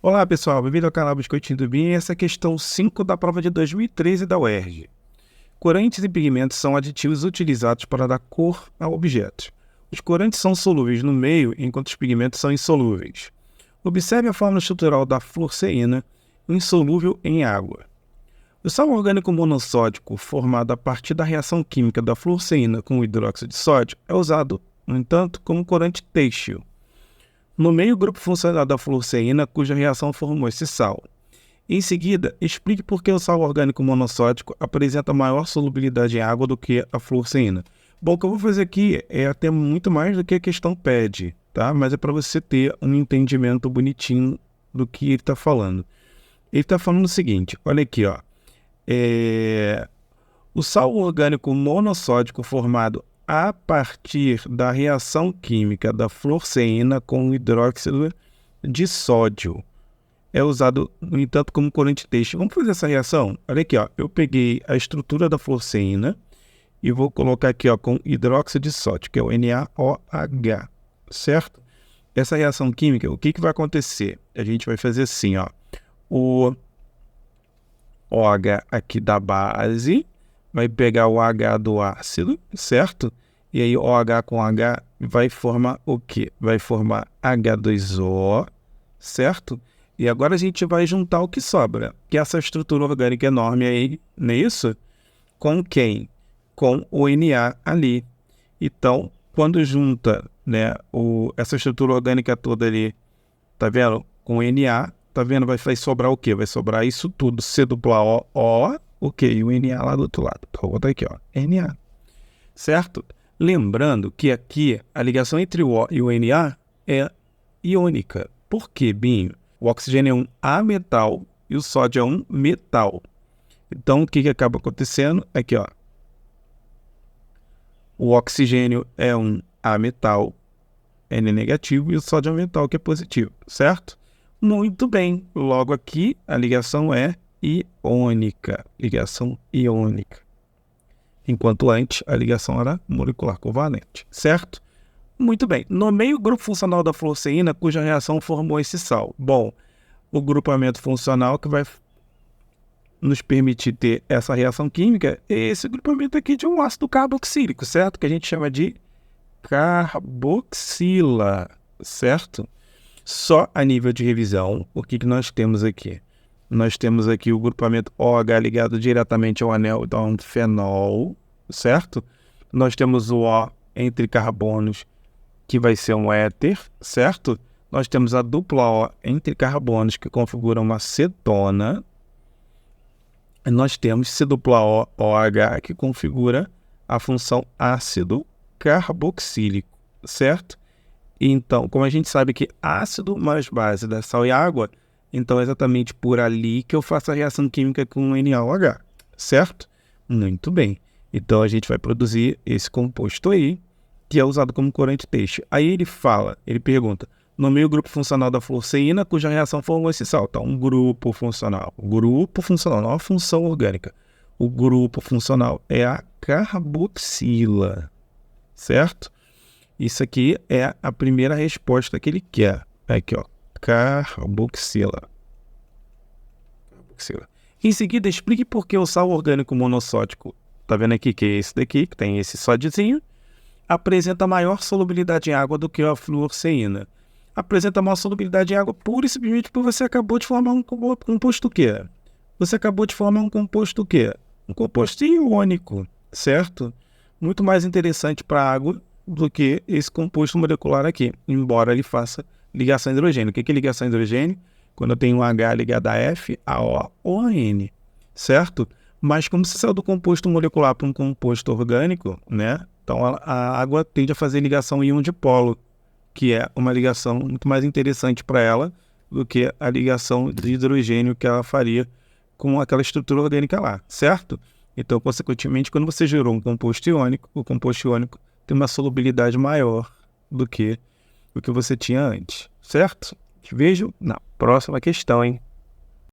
Olá pessoal, bem-vindo ao canal Biscoitinho do Bin. Essa é a questão 5 da prova de 2013 da UERJ. Corantes e pigmentos são aditivos utilizados para dar cor a objetos. Os corantes são solúveis no meio, enquanto os pigmentos são insolúveis. Observe a fórmula estrutural da fluoresceína, insolúvel em água. O sal orgânico monossódico, formado a partir da reação química da fluoresceína com o hidróxido de sódio, é usado, no entanto, como corante têxtil. Nomeie o grupo funcional da fluoresceína cuja reação formou esse sal. Em seguida, explique por que o sal orgânico monossódico apresenta maior solubilidade em água do que a fluoresceína. Bom, o que eu vou fazer aqui é até muito mais do que a questão pede, tá? Mas é para você ter um entendimento bonitinho do que ele está falando. Ele está falando o seguinte, olha aqui, ó. O sal orgânico monossódico formado a partir da reação química da fluoresceína com o hidróxido de sódio é usado, no entanto, como corante têxtil. Vamos fazer essa reação? Olha aqui, ó. Eu peguei a estrutura da fluoresceína e vou colocar aqui, ó, com hidróxido de sódio, que é o NaOH, certo? Essa reação química, o que vai acontecer? A gente vai fazer assim, ó. O OH aqui da base vai pegar o H do ácido, certo? E aí OH com H vai formar o quê? Vai formar H2O, certo? E agora a gente vai juntar o que sobra, que é essa estrutura orgânica enorme aí, não é isso? Com quem? Com o Na ali. Então, quando junta, né, essa estrutura orgânica toda ali, tá vendo? Com o Na, tá vendo? Vai sobrar o quê? Vai sobrar isso tudo, C dupla O, ok, e o Na lá do outro lado. Então, vou botar aqui, ó, Na, certo? Lembrando que aqui a ligação entre o O e o Na é iônica. Por quê, Binho? O oxigênio é um ametal e o sódio é um metal. Então, o que acaba acontecendo? Aqui, ó. O oxigênio é um ametal, N negativo, e o sódio é um metal, que é positivo, certo? Muito bem. Logo aqui, a ligação é iônica. Ligação iônica. Enquanto antes, a ligação era molecular covalente, certo? Muito bem. Nomeie o grupo funcional da fluoresceína cuja reação formou esse sal. Bom, o grupamento funcional que vai nos permitir ter essa reação química é esse grupamento aqui de um ácido carboxílico, certo? Que a gente chama de carboxila, certo? Só a nível de revisão, o que nós temos aqui? Nós temos aqui o grupamento OH ligado diretamente ao anel da um fenol, certo? Nós temos o O entre carbonos, que vai ser um éter, certo? Nós temos a dupla O entre carbonos, que configura uma cetona. E nós temos C dupla O, OH, que configura a função ácido carboxílico, certo? Então, como a gente sabe que ácido mais base dá sal e água, então é exatamente por ali que eu faço a reação química com o NaOH, certo? Muito bem. Então a gente vai produzir esse composto aí, que é usado como corante têxtil. Aí ele pergunta, nomeie o grupo funcional da fluoresceína cuja reação formou esse sal. Então, um grupo funcional, não a função orgânica. O grupo funcional é a carboxila, certo? Isso aqui é a primeira resposta que ele quer. Aqui, ó, carboxila. Em seguida, explique por que o sal orgânico monossódico, tá vendo aqui que é esse daqui, que tem esse sódiozinho, apresenta maior solubilidade em água do que a fluoresceína. Apresenta maior solubilidade em água pura e simplesmente porque você acabou de formar um composto o quê? Você acabou de formar um composto o quê? Um composto iônico, certo? Muito mais interessante para a água do que esse composto molecular aqui, embora ele faça ligação a hidrogênio. O que é ligação a hidrogênio? Quando eu tenho um H ligado a F, a O ou a N, certo? Mas como se saiu do composto molecular para um composto orgânico, né? Então a água tende a fazer ligação íon-dipolo, que é uma ligação muito mais interessante para ela do que a ligação de hidrogênio que ela faria com aquela estrutura orgânica lá, certo? Então, consequentemente, quando você gerou um composto iônico, o composto iônico tem uma solubilidade maior do que o que você tinha antes, certo? Te vejo na próxima questão, hein?